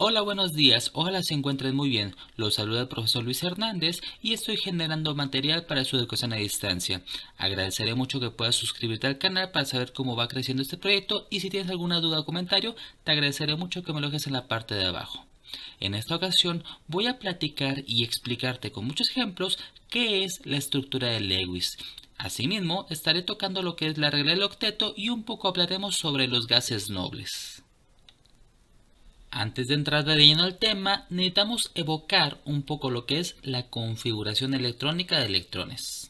Hola, buenos días, ojalá se encuentren muy bien. Los saluda el profesor Luis Hernández y estoy generando material para su educación a distancia. Agradeceré mucho que puedas suscribirte al canal para saber cómo va creciendo este proyecto y si tienes alguna duda o comentario, te agradeceré mucho que me lo dejes en la parte de abajo. En esta ocasión voy a platicar y explicarte con muchos ejemplos qué es la estructura de Lewis. Asimismo, estaré tocando lo que es la regla del octeto y un poco hablaremos sobre los gases nobles. Antes de entrar de lleno al tema, necesitamos evocar un poco lo que es la configuración electrónica de electrones.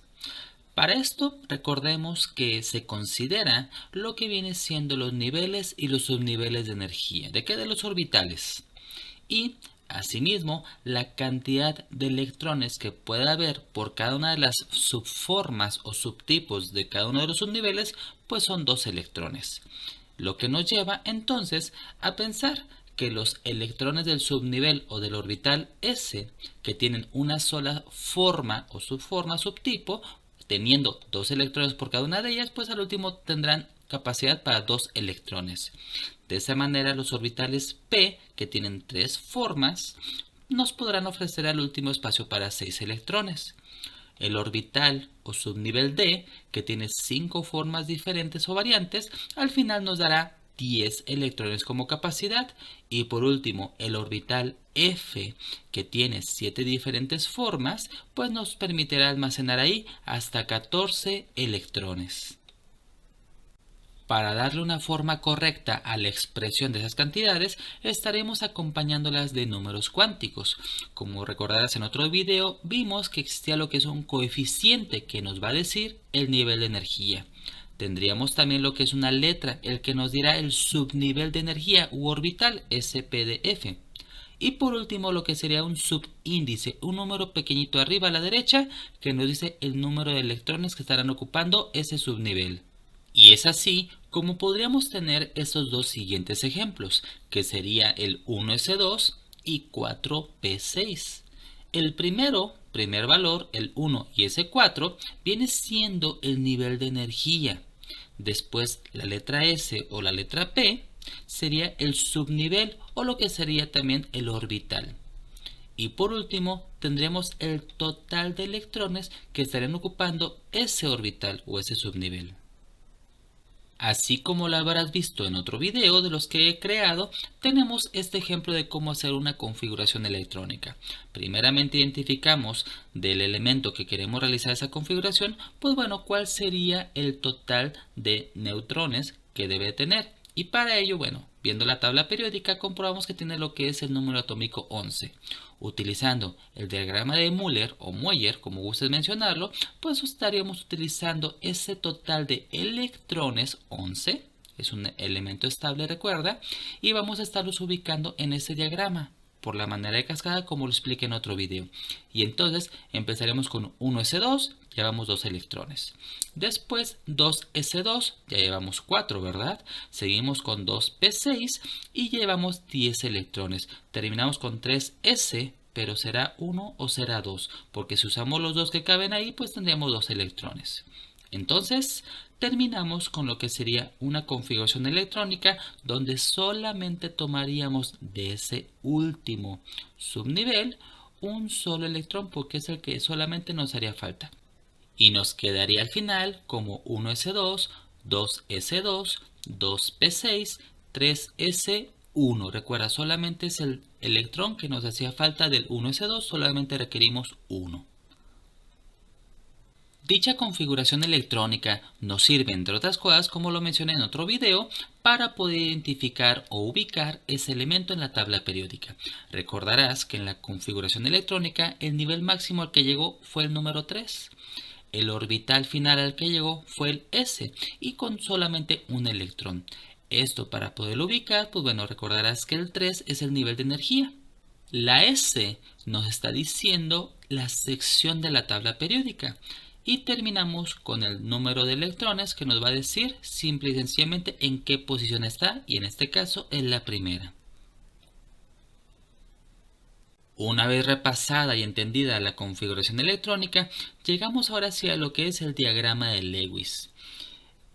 Para esto, recordemos que se considera lo que viene siendo los niveles y los subniveles de energía. ¿De qué? De los orbitales. Y, asimismo, la cantidad de electrones que puede haber por cada una de las subformas o subtipos de cada uno de los subniveles, pues son 2 electrones. Lo que nos lleva entonces a pensar que los electrones del subnivel o del orbital S, que tienen una sola forma o subforma subtipo, teniendo 2 electrones por cada una de ellas, pues al último tendrán capacidad para 2 electrones. De esa manera los orbitales P, que tienen 3 formas, nos podrán ofrecer al último espacio para 6 electrones. El orbital o subnivel D, que tiene 5 formas diferentes o variantes, al final nos dará 10 electrones como capacidad. Y por último, el orbital F, que tiene 7 diferentes formas, pues nos permitirá almacenar ahí hasta 14 electrones. Para darle una forma correcta a la expresión de esas cantidades, estaremos acompañándolas de números cuánticos. Como recordarás en otro video, vimos que existía lo que es un coeficiente que nos va a decir el nivel de energía. Tendríamos también lo que es una letra, el que nos dirá el subnivel de energía u orbital, SPDF. Y por último lo que sería un subíndice, un número pequeñito arriba a la derecha que nos dice el número de electrones que estarán ocupando ese subnivel. Y es así como podríamos tener estos dos siguientes ejemplos, que sería el 1s2 y 4p6. El primer valor, el 1 y S4, viene siendo el nivel de energía. Después la letra S o la letra P sería el subnivel o lo que sería también el orbital. Y por último tendremos el total de electrones que estarían ocupando ese orbital o ese subnivel. Así como lo habrás visto en otro video de los que he creado, tenemos este ejemplo de cómo hacer una configuración electrónica. Primeramente identificamos del elemento que queremos realizar esa configuración, pues bueno, cuál sería el total de neutrones que debe tener. Y para ello, bueno, viendo la tabla periódica, comprobamos que tiene lo que es el número atómico 11. Utilizando el diagrama de Müller o Mueller, como gustes mencionarlo, pues estaríamos utilizando ese total de electrones 11, es un elemento estable, recuerda, y vamos a estarlos ubicando en ese diagrama por la manera de cascada como lo expliqué en otro video. Y entonces empezaremos con 1s2, llevamos 2 electrones. Después 2s2, ya llevamos 4, ¿verdad? Seguimos con 2p6 y llevamos 10 electrones. Terminamos con 3s, pero será 1 o será 2, porque si usamos los dos que caben ahí, pues tendríamos 2 electrones. Entonces terminamos con lo que sería una configuración electrónica donde solamente tomaríamos de ese último subnivel un solo electrón, porque es el que solamente nos haría falta. Y nos quedaría al final como 1s2, 2s2, 2p6, 3s1. Recuerda, solamente es el electrón que nos hacía falta del 1s2, solamente requerimos 1. Dicha configuración electrónica nos sirve, entre otras cosas, como lo mencioné en otro video, para poder identificar o ubicar ese elemento en la tabla periódica. Recordarás que en la configuración electrónica el nivel máximo al que llegó fue el número 3. El orbital final al que llegó fue el S y con solamente un electrón. Esto para poderlo ubicar, pues bueno, recordarás que el 3 es el nivel de energía. La S nos está diciendo la sección de la tabla periódica. Y terminamos con el número de electrones que nos va a decir simple y sencillamente en qué posición está, y en este caso en la primera. Una vez repasada y entendida la configuración electrónica, llegamos ahora hacia lo que es el diagrama de Lewis.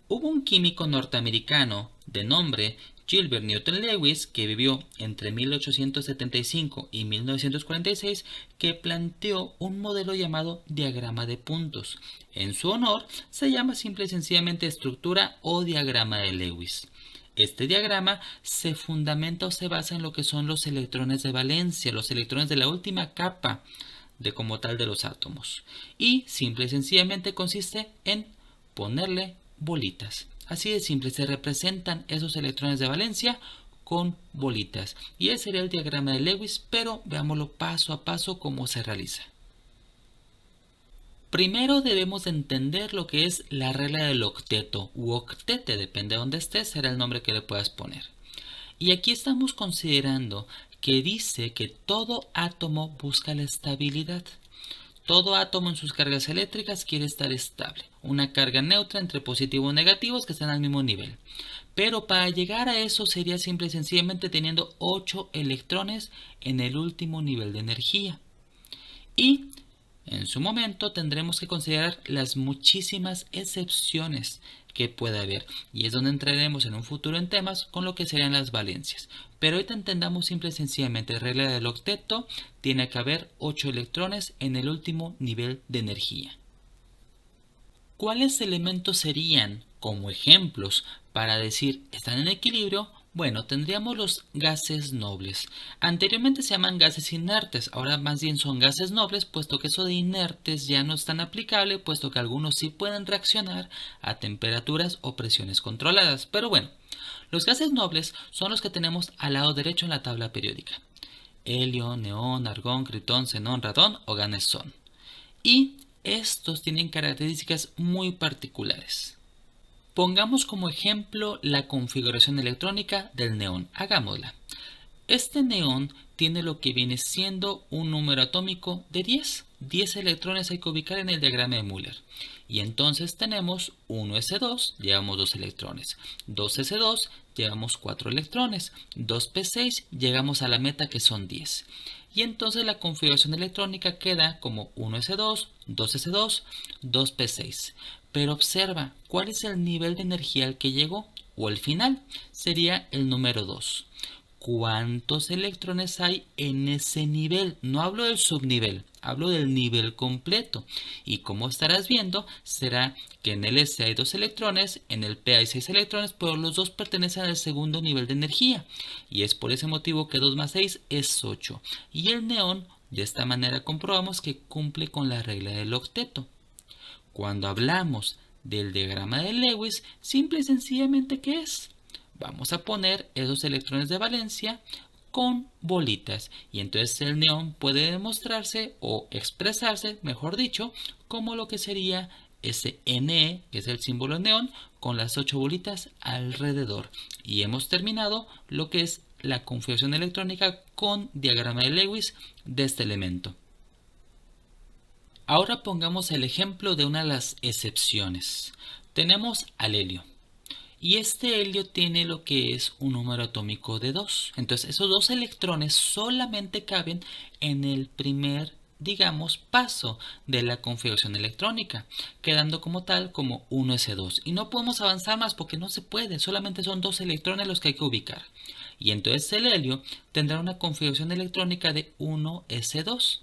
Hubo un químico norteamericano de nombre Gilbert Newton Lewis, que vivió entre 1875 y 1946, que planteó un modelo llamado diagrama de puntos. En su honor, se llama simple y sencillamente estructura o diagrama de Lewis. Este diagrama se fundamenta o se basa en lo que son los electrones de valencia, los electrones de la última capa de como tal de los átomos. Y simple y sencillamente consiste en ponerle bolitas. Así de simple, se representan esos electrones de valencia con bolitas. Y ese sería el diagrama de Lewis, pero veámoslo paso a paso cómo se realiza. Primero debemos entender lo que es la regla del octeto u octete, depende de dónde estés, será el nombre que le puedas poner. Y aquí estamos considerando que dice que todo átomo busca la estabilidad. Todo átomo en sus cargas eléctricas quiere estar estable, una carga neutra entre positivos y negativos que están al mismo nivel. Pero para llegar a eso sería simple y sencillamente teniendo 8 electrones en el último nivel de energía. Y en su momento tendremos que considerar las muchísimas excepciones que puede haber, y es donde entraremos en un futuro en temas con lo que serían las valencias. Pero ahorita entendamos simple y sencillamente, regla del octeto, tiene que haber 8 electrones en el último nivel de energía. ¿Cuáles elementos serían como ejemplos para decir están en equilibrio? Bueno, tendríamos los gases nobles. Anteriormente se llaman gases inertes, ahora más bien son gases nobles, puesto que eso de inertes ya no es tan aplicable, puesto que algunos sí pueden reaccionar a temperaturas o presiones controladas. Pero bueno, los gases nobles son los que tenemos al lado derecho en la tabla periódica. Helio, neón, argón, critón, xenón, radón o ganesón. Y estos tienen características muy particulares. Pongamos como ejemplo la configuración electrónica del neón. Hagámosla. Este neón tiene lo que viene siendo un número atómico de 10. 10 electrones hay que ubicar en el diagrama de Müller. Y entonces tenemos 1s2, llevamos 2 electrones. 2s2, llevamos 4 electrones. 2p6, llegamos a la meta que son 10. Y entonces la configuración electrónica queda como 1s2, 2s2, 2p6. Pero observa, ¿cuál es el nivel de energía al que llegó? O el final sería el número 2. ¿Cuántos electrones hay en ese nivel? No hablo del subnivel, hablo del nivel completo. Y como estarás viendo, será que en el S hay 2 electrones, en el P hay 6 electrones, pero los dos pertenecen al segundo nivel de energía. Y es por ese motivo que 2 más 6 es 8. Y el neón, de esta manera comprobamos que cumple con la regla del octeto. Cuando hablamos del diagrama de Lewis, simple y sencillamente, ¿qué es? Vamos a poner esos electrones de valencia con bolitas, y entonces el neón puede demostrarse o expresarse, mejor dicho, como lo que sería ese Ne, que es el símbolo neón, con las 8 bolitas alrededor. Y hemos terminado lo que es la configuración electrónica con diagrama de Lewis de este elemento. Ahora pongamos el ejemplo de una de las excepciones. Tenemos al helio. Y este helio tiene lo que es un número atómico de 2. Entonces esos 2 electrones solamente caben en el primer, digamos, paso de la configuración electrónica, quedando como tal como 1s2. Y no podemos avanzar más porque no se puede, solamente son 2 electrones los que hay que ubicar. Y entonces el helio tendrá una configuración electrónica de 1s2.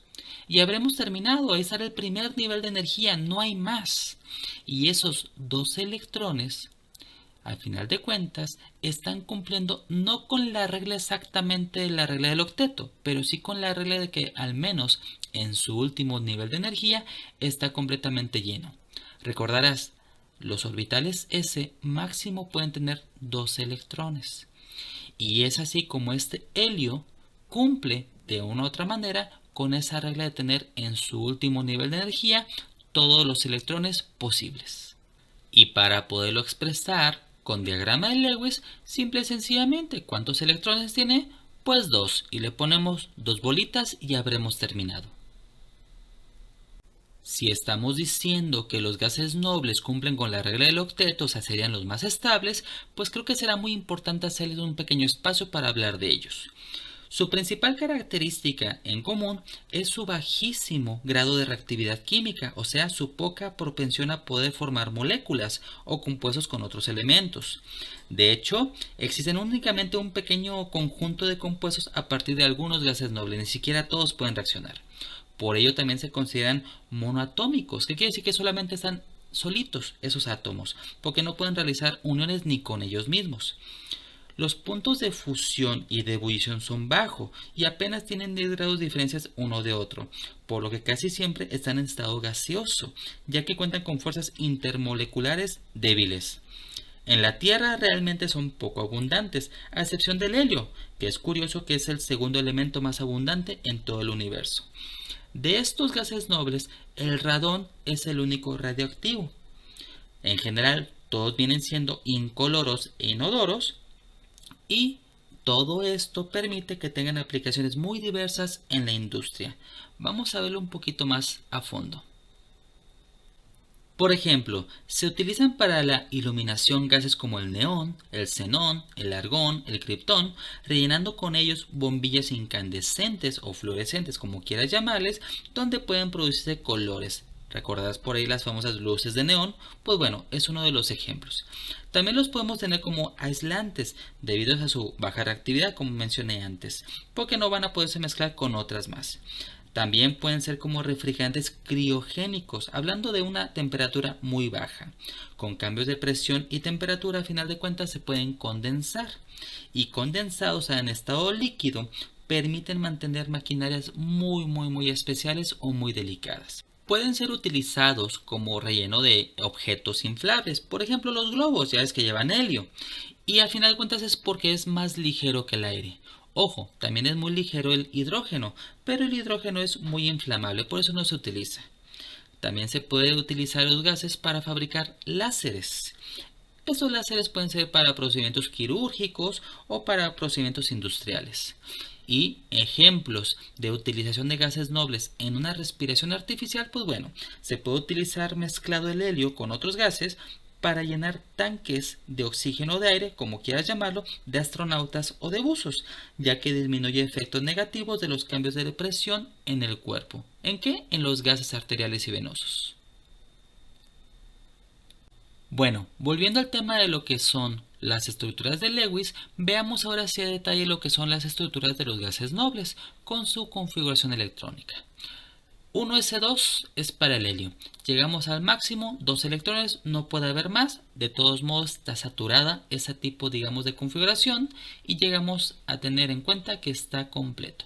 Y habremos terminado, ahí estará el primer nivel de energía, no hay más. Y esos 2 electrones, al final de cuentas, están cumpliendo no con la regla exactamente de la regla del octeto, pero sí con la regla de que al menos en su último nivel de energía está completamente lleno. Recordarás, los orbitales S máximo pueden tener 2 electrones. Y es así como este helio cumple de una u otra manera con esa regla de tener en su último nivel de energía todos los electrones posibles. Y para poderlo expresar con diagrama de Lewis, simple y sencillamente, ¿cuántos electrones tiene? Pues 2, y le ponemos 2 bolitas y habremos terminado. Si estamos diciendo que los gases nobles cumplen con la regla del octeto, o sea, serían los más estables, pues creo que será muy importante hacerles un pequeño espacio para hablar de ellos. Su principal característica en común es su bajísimo grado de reactividad química, o sea, su poca propensión a poder formar moléculas o compuestos con otros elementos. De hecho, existen únicamente un pequeño conjunto de compuestos a partir de algunos gases nobles, ni siquiera todos pueden reaccionar. Por ello también se consideran monoatómicos, que quiere decir que solamente están solitos esos átomos, porque no pueden realizar uniones ni con ellos mismos. Los puntos de fusión y de ebullición son bajos y apenas tienen 10 grados de diferencias uno de otro, por lo que casi siempre están en estado gaseoso, ya que cuentan con fuerzas intermoleculares débiles. En la Tierra realmente son poco abundantes, a excepción del helio, que es curioso que es el segundo elemento más abundante en todo el universo. De estos gases nobles, el radón es el único radioactivo. En general, todos vienen siendo incoloros e inodoros, y todo esto permite que tengan aplicaciones muy diversas en la industria. Vamos a verlo un poquito más a fondo. Por ejemplo, se utilizan para la iluminación gases como el neón, el xenón, el argón, el criptón, rellenando con ellos bombillas incandescentes o fluorescentes, como quieras llamarles, donde pueden producirse colores. ¿Recordarás por ahí las famosas luces de neón? Pues bueno, es uno de los ejemplos. También los podemos tener como aislantes, debido a su baja reactividad, como mencioné antes, porque no van a poderse mezclar con otras más. También pueden ser como refrigerantes criogénicos, hablando de una temperatura muy baja. Con cambios de presión y temperatura, a final de cuentas, se pueden condensar. Y condensados en estado líquido, permiten mantener maquinarias muy especiales o muy delicadas. Pueden ser utilizados como relleno de objetos inflables, por ejemplo los globos, ya es que llevan helio, y al final de cuentas es porque es más ligero que el aire. Ojo, también es muy ligero el hidrógeno, pero el hidrógeno es muy inflamable, por eso no se utiliza. También se puede utilizar los gases para fabricar láseres. Estos láseres pueden ser para procedimientos quirúrgicos o para procedimientos industriales. Y ejemplos de utilización de gases nobles en una respiración artificial, pues bueno, se puede utilizar mezclado el helio con otros gases para llenar tanques de oxígeno o de aire, como quieras llamarlo, de astronautas o de buzos, ya que disminuye efectos negativos de los cambios de presión en el cuerpo. ¿En qué? En los gases arteriales y venosos. Bueno, volviendo al tema de lo que son las estructuras de Lewis, veamos ahora sí a detalle lo que son las estructuras de los gases nobles con su configuración electrónica. 1s2 es para el helio. Llegamos al máximo, 2 electrones, no puede haber más. De todos modos está saturada ese tipo, digamos, de configuración y llegamos a tener en cuenta que está completo.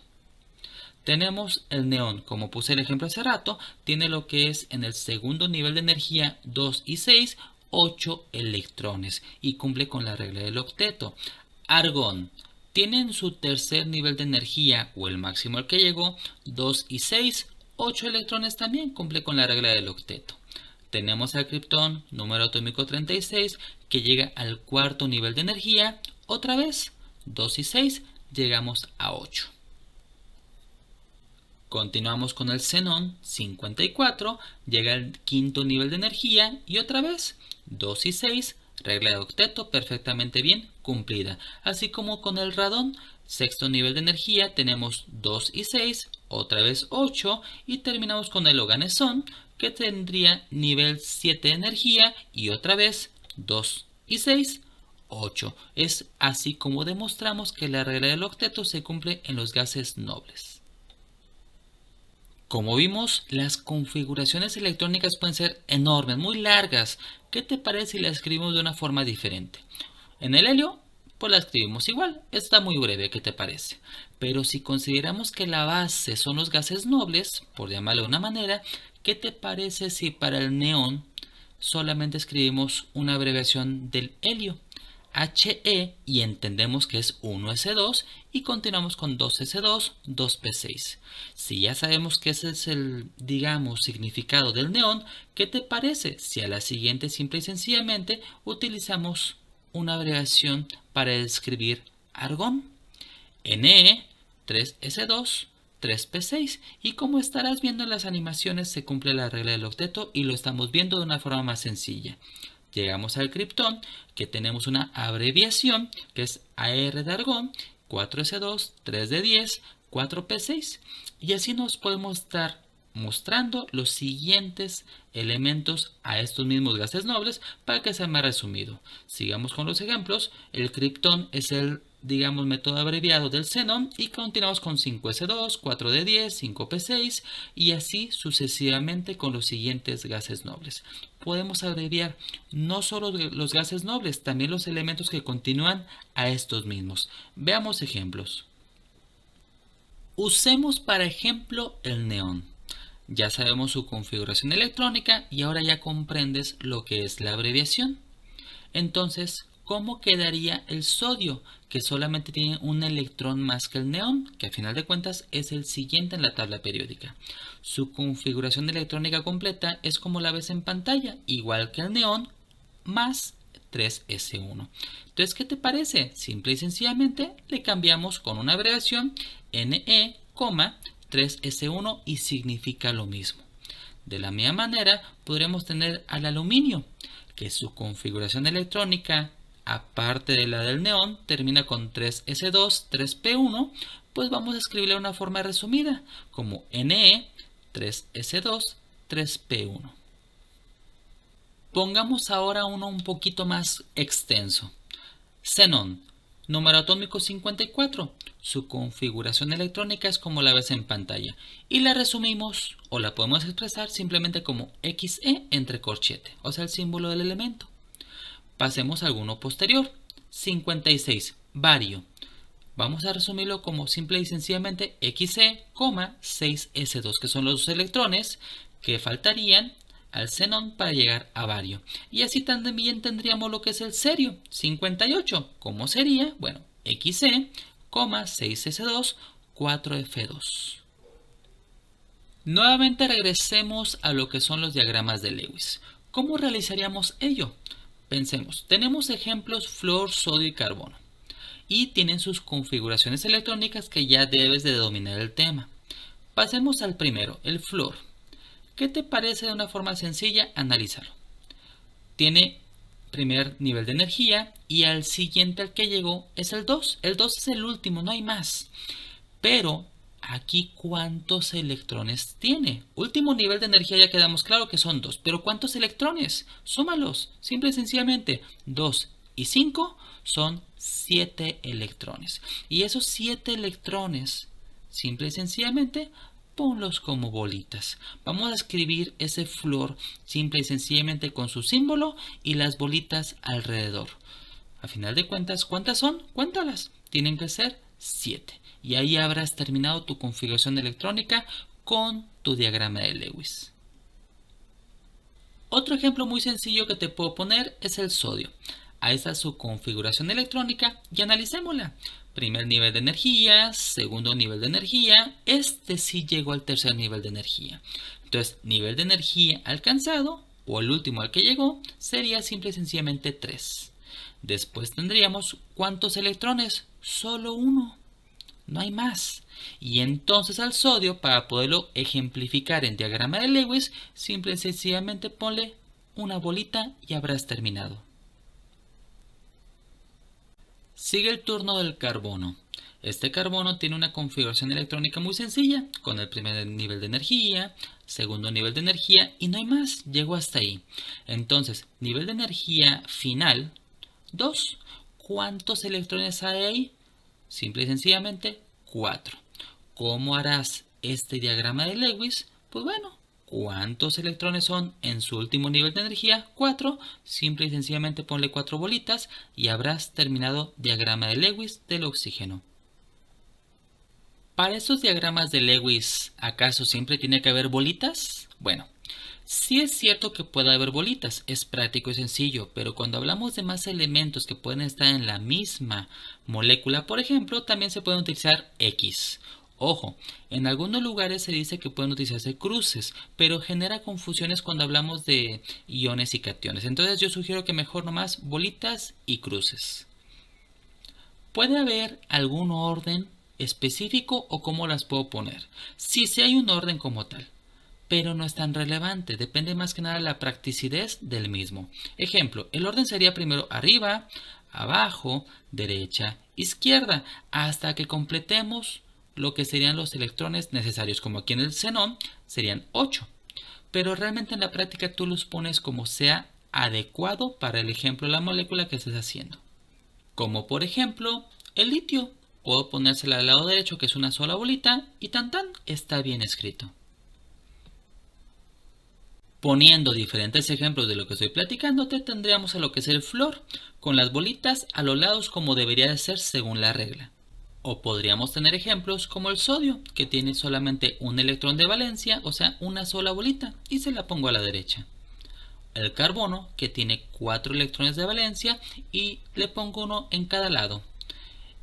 Tenemos el neón, como puse el ejemplo hace rato, tiene lo que es en el segundo nivel de energía 2 y 6, 8 electrones y cumple con la regla del octeto. Argón tiene en su tercer nivel de energía o el máximo al que llegó 2 y 6, 8 electrones también, cumple con la regla del octeto. Tenemos al criptón, número atómico 36, que llega al cuarto nivel de energía, otra vez 2 y 6, llegamos a 8. Continuamos con el xenón 54, llega al quinto nivel de energía y otra vez 2 y 6, regla de octeto perfectamente bien cumplida. Así como con el radón, sexto nivel de energía, tenemos 2 y 6, otra vez 8 y terminamos con el oganesón que tendría nivel 7 de energía y otra vez 2 y 6, 8. Es así como demostramos que la regla del octeto se cumple en los gases nobles. Como vimos, las configuraciones electrónicas pueden ser enormes, muy largas. ¿Qué te parece si las escribimos de una forma diferente? En el helio, pues la escribimos igual, está muy breve, ¿qué te parece? Pero si consideramos que la base son los gases nobles, por llamarlo de una manera, ¿qué te parece si para el neón solamente escribimos una abreviación del helio? He y entendemos que es 1s2 y continuamos con 2s2, 2p6. Si ya sabemos que ese es el, digamos, significado del neón, ¿qué te parece si a la siguiente simple y sencillamente utilizamos una abreviación para escribir argón? Ne, 3s2, 3p6 y como estarás viendo en las animaciones se cumple la regla del octeto y lo estamos viendo de una forma más sencilla. Llegamos al criptón, que tenemos una abreviación que es AR de argón 4s2, 3d10, 4p6. Y así nos podemos estar mostrando los siguientes elementos a estos mismos gases nobles para que sea más resumido. Sigamos con los ejemplos. El criptón es el, digamos, método abreviado del xenón y continuamos con 5s2, 4d10, 5p6 y así sucesivamente con los siguientes gases nobles. Podemos abreviar no solo los gases nobles, también los elementos que continúan a estos mismos. Veamos ejemplos. Usemos para ejemplo el neón. Ya sabemos su configuración electrónica y ahora ya comprendes lo que es la abreviación. Entonces, ¿cómo quedaría el sodio? Que solamente tiene un electrón más que el neón, que a final de cuentas es el siguiente en la tabla periódica. Su configuración electrónica completa es como la ves en pantalla, igual que el neón, más 3s1. Entonces, ¿qué te parece? Simple y sencillamente le cambiamos con una abreviación Ne, 3s1 y significa lo mismo. De la misma manera podremos tener al aluminio, que su configuración electrónica, aparte de la del neón, termina con 3s2, 3p1, pues vamos a escribirle de una forma resumida, como Ne, 3s2, 3p1. Pongamos ahora uno un poquito más extenso. Xenón, número atómico 54. Su configuración electrónica es como la ves en pantalla y la resumimos o la podemos expresar simplemente como Xe entre corchete, o sea el símbolo del elemento. Pasemos a alguno posterior. 56. Bario. Vamos a resumirlo como simple y sencillamente Xe, 6s2, que son los electrones que faltarían al xenón para llegar a bario. Y así también tendríamos lo que es el cerio, 58. ¿Cómo sería? Bueno, Xe, 6s2, 4f2. Nuevamente regresemos a lo que son los diagramas de Lewis. ¿Cómo realizaríamos ello? Pensemos, tenemos ejemplos flúor, sodio y carbono. Y tienen sus configuraciones electrónicas que ya debes de dominar el tema. Pasemos al primero, el flúor. ¿Qué te parece de una forma sencilla analizarlo? Tiene primer nivel de energía y al siguiente al que llegó es el 2. El 2 es el último, no hay más. Pero aquí, ¿cuántos electrones tiene? Último nivel de energía ya quedamos claro que son 2. Pero ¿cuántos electrones? Súmalos. Simple y sencillamente 2 y 5 son 7 electrones. Y esos 7 electrones, simple y sencillamente, ponlos como bolitas. Vamos a escribir ese flúor simple y sencillamente con su símbolo y las bolitas alrededor. A final de cuentas, ¿cuántas son? Cuéntalas. Tienen que ser 7. Y ahí habrás terminado tu configuración electrónica con tu diagrama de Lewis. Otro ejemplo muy sencillo que te puedo poner es el sodio. Ahí está su configuración electrónica y analicémosla. Primer nivel de energía, segundo nivel de energía, este sí llegó al tercer nivel de energía. Entonces, nivel de energía alcanzado, o el último al que llegó, sería simple y sencillamente 3. Después tendríamos, ¿cuántos electrones? Solo 1. No hay más. Y entonces al sodio, para poderlo ejemplificar en diagrama de Lewis, simple y sencillamente ponle una bolita y habrás terminado. Sigue el turno del carbono. Este carbono tiene una configuración electrónica muy sencilla, con el primer nivel de energía, segundo nivel de energía y no hay más, llegó hasta ahí. Entonces, nivel de energía final, 2. ¿Cuántos electrones hay ahí? Simple y sencillamente 4. ¿Cómo harás este diagrama de Lewis? Pues bueno, ¿cuántos electrones son en su último nivel de energía? 4. Simple y sencillamente ponle 4 bolitas y habrás terminado diagrama de Lewis del oxígeno. ¿Para estos diagramas de Lewis, acaso siempre tiene que haber bolitas? Bueno, sí es cierto que puede haber bolitas, es práctico y sencillo, pero cuando hablamos de más elementos que pueden estar en la misma molécula, por ejemplo, también se pueden utilizar X. Ojo, en algunos lugares se dice que pueden utilizarse cruces, pero genera confusiones cuando hablamos de iones y cationes. Entonces yo sugiero que mejor nomás bolitas y cruces. ¿Puede haber algún orden específico o cómo las puedo poner? Sí, sí hay un orden como tal, pero no es tan relevante, depende más que nada de la practicidad del mismo. Ejemplo, el orden sería primero arriba, abajo, derecha, izquierda, hasta que completemos lo que serían los electrones necesarios, como aquí en el xenón serían 8. Pero realmente en la práctica tú los pones como sea adecuado para el ejemplo de la molécula que estés haciendo. Como por ejemplo el litio. Puedo ponérsela al lado derecho, que es una sola bolita, y tan está bien escrito. Poniendo diferentes ejemplos de lo que estoy platicándote, tendríamos a lo que es el flúor, con las bolitas a los lados como debería de ser según la regla. O podríamos tener ejemplos como el sodio, que tiene solamente un electrón de valencia, o sea, una sola bolita, y se la pongo a la derecha. El carbono, que tiene 4 electrones de valencia, y le pongo uno en cada lado.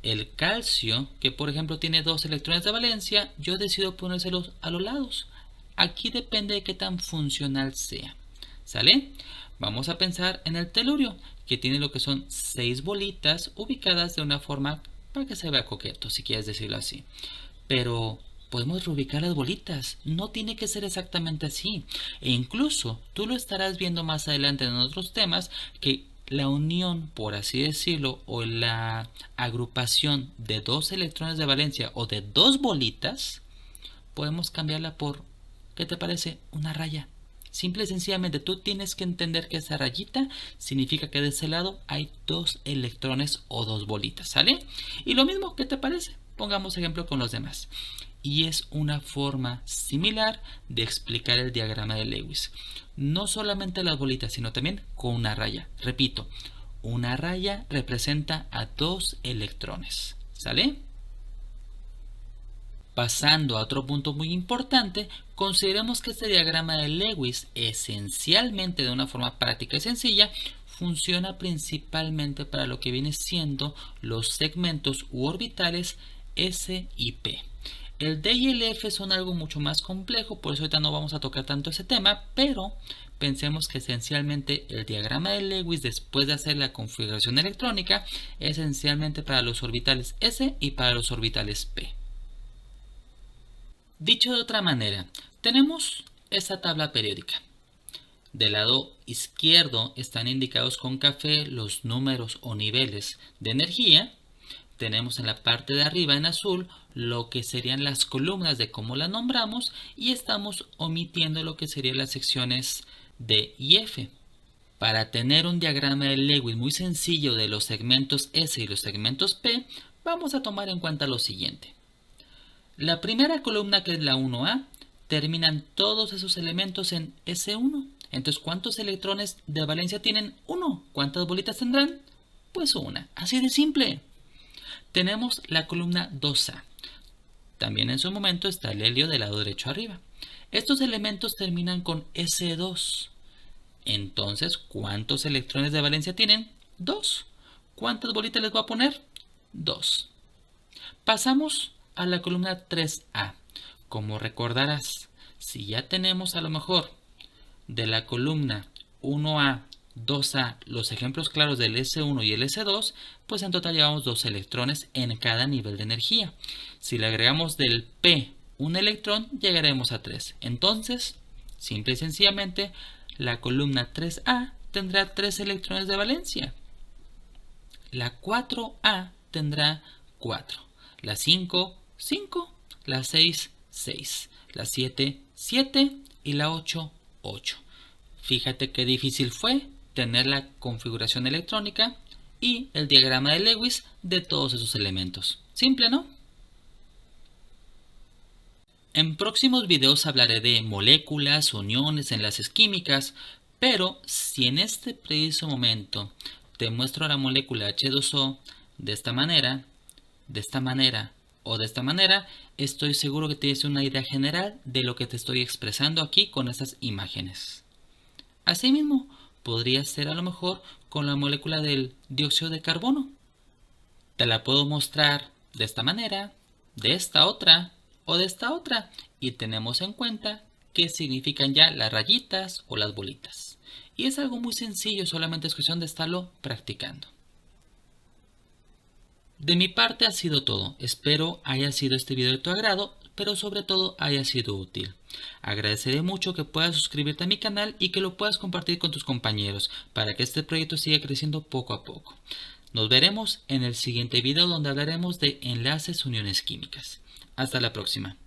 El calcio, que por ejemplo tiene 2 electrones de valencia, yo decido ponérselos a los lados. Aquí depende de qué tan funcional sea. ¿Sale? Vamos a pensar en el telurio, que tiene lo que son 6 bolitas ubicadas de una forma para que se vea coqueto, si quieres decirlo así. Pero podemos reubicar las bolitas, no tiene que ser exactamente así. E incluso tú lo estarás viendo más adelante en otros temas, que la unión, por así decirlo, o la agrupación de 2 electrones de valencia o de 2 bolitas, podemos cambiarla por, ¿qué te parece? Una raya. Simple y sencillamente tú tienes que entender que esa rayita significa que de ese lado hay 2 electrones o 2 bolitas, ¿sale? Y lo mismo, ¿qué te parece? Pongamos ejemplo con los demás. Y es una forma similar de explicar el diagrama de Lewis. No solamente las bolitas, sino también con una raya. Repito, una raya representa a 2 electrones, ¿sale? Pasando a otro punto muy importante, consideremos que este diagrama de Lewis, esencialmente de una forma práctica y sencilla, funciona principalmente para lo que viene siendo los segmentos u orbitales S y P. El D y el F son algo mucho más complejo, por eso ahorita no vamos a tocar tanto ese tema, pero pensemos que esencialmente el diagrama de Lewis, después de hacer la configuración electrónica, es esencialmente para los orbitales S y para los orbitales P. Dicho de otra manera, tenemos esta tabla periódica. Del lado izquierdo están indicados con café los números o niveles de energía. Tenemos en la parte de arriba en azul lo que serían las columnas de cómo las nombramos, y estamos omitiendo lo que serían las secciones D y F. Para tener un diagrama de Lewis muy sencillo de los segmentos S y los segmentos P, vamos a tomar en cuenta lo siguiente. La primera columna, que es la 1A, terminan todos esos elementos en S1. Entonces, ¿cuántos electrones de valencia tienen? 1. ¿Cuántas bolitas tendrán? Pues una. Así de simple. Tenemos la columna 2A. También en su momento está el helio del lado derecho arriba. Estos elementos terminan con S2. Entonces, ¿cuántos electrones de valencia tienen? 2. ¿Cuántas bolitas les voy a poner? 2. Pasamos a la columna 3A. Como recordarás, si ya tenemos a lo mejor de la columna 1A, 2A, los ejemplos claros del S1 y el S2, pues en total llevamos 2 electrones en cada nivel de energía. Si le agregamos del P un electrón, llegaremos a 3. Entonces, simple y sencillamente, la columna 3A tendrá 3 electrones de valencia. La 4A tendrá 4. La 5, 5. La 6, 6. La 7, 7. Y la 8, 8. Fíjate qué difícil fue tener la configuración electrónica y el diagrama de Lewis de todos esos elementos. Simple, ¿no? En próximos videos hablaré de moléculas, uniones, enlaces químicas, pero si en este preciso momento te muestro la molécula H2O de esta manera o de esta manera, estoy seguro que tienes una idea general de lo que te estoy expresando aquí con estas imágenes. Asimismo, podría ser a lo mejor con la molécula del dióxido de carbono. Te la puedo mostrar de esta manera, de esta otra o de esta otra, y tenemos en cuenta qué significan ya las rayitas o las bolitas. Y es algo muy sencillo, solamente es cuestión de estarlo practicando. De mi parte ha sido todo. Espero haya sido este video de tu agrado, pero sobre todo haya sido útil. Agradeceré mucho que puedas suscribirte a mi canal y que lo puedas compartir con tus compañeros para que este proyecto siga creciendo poco a poco. Nos veremos en el siguiente video donde hablaremos de enlaces uniones químicas. Hasta la próxima.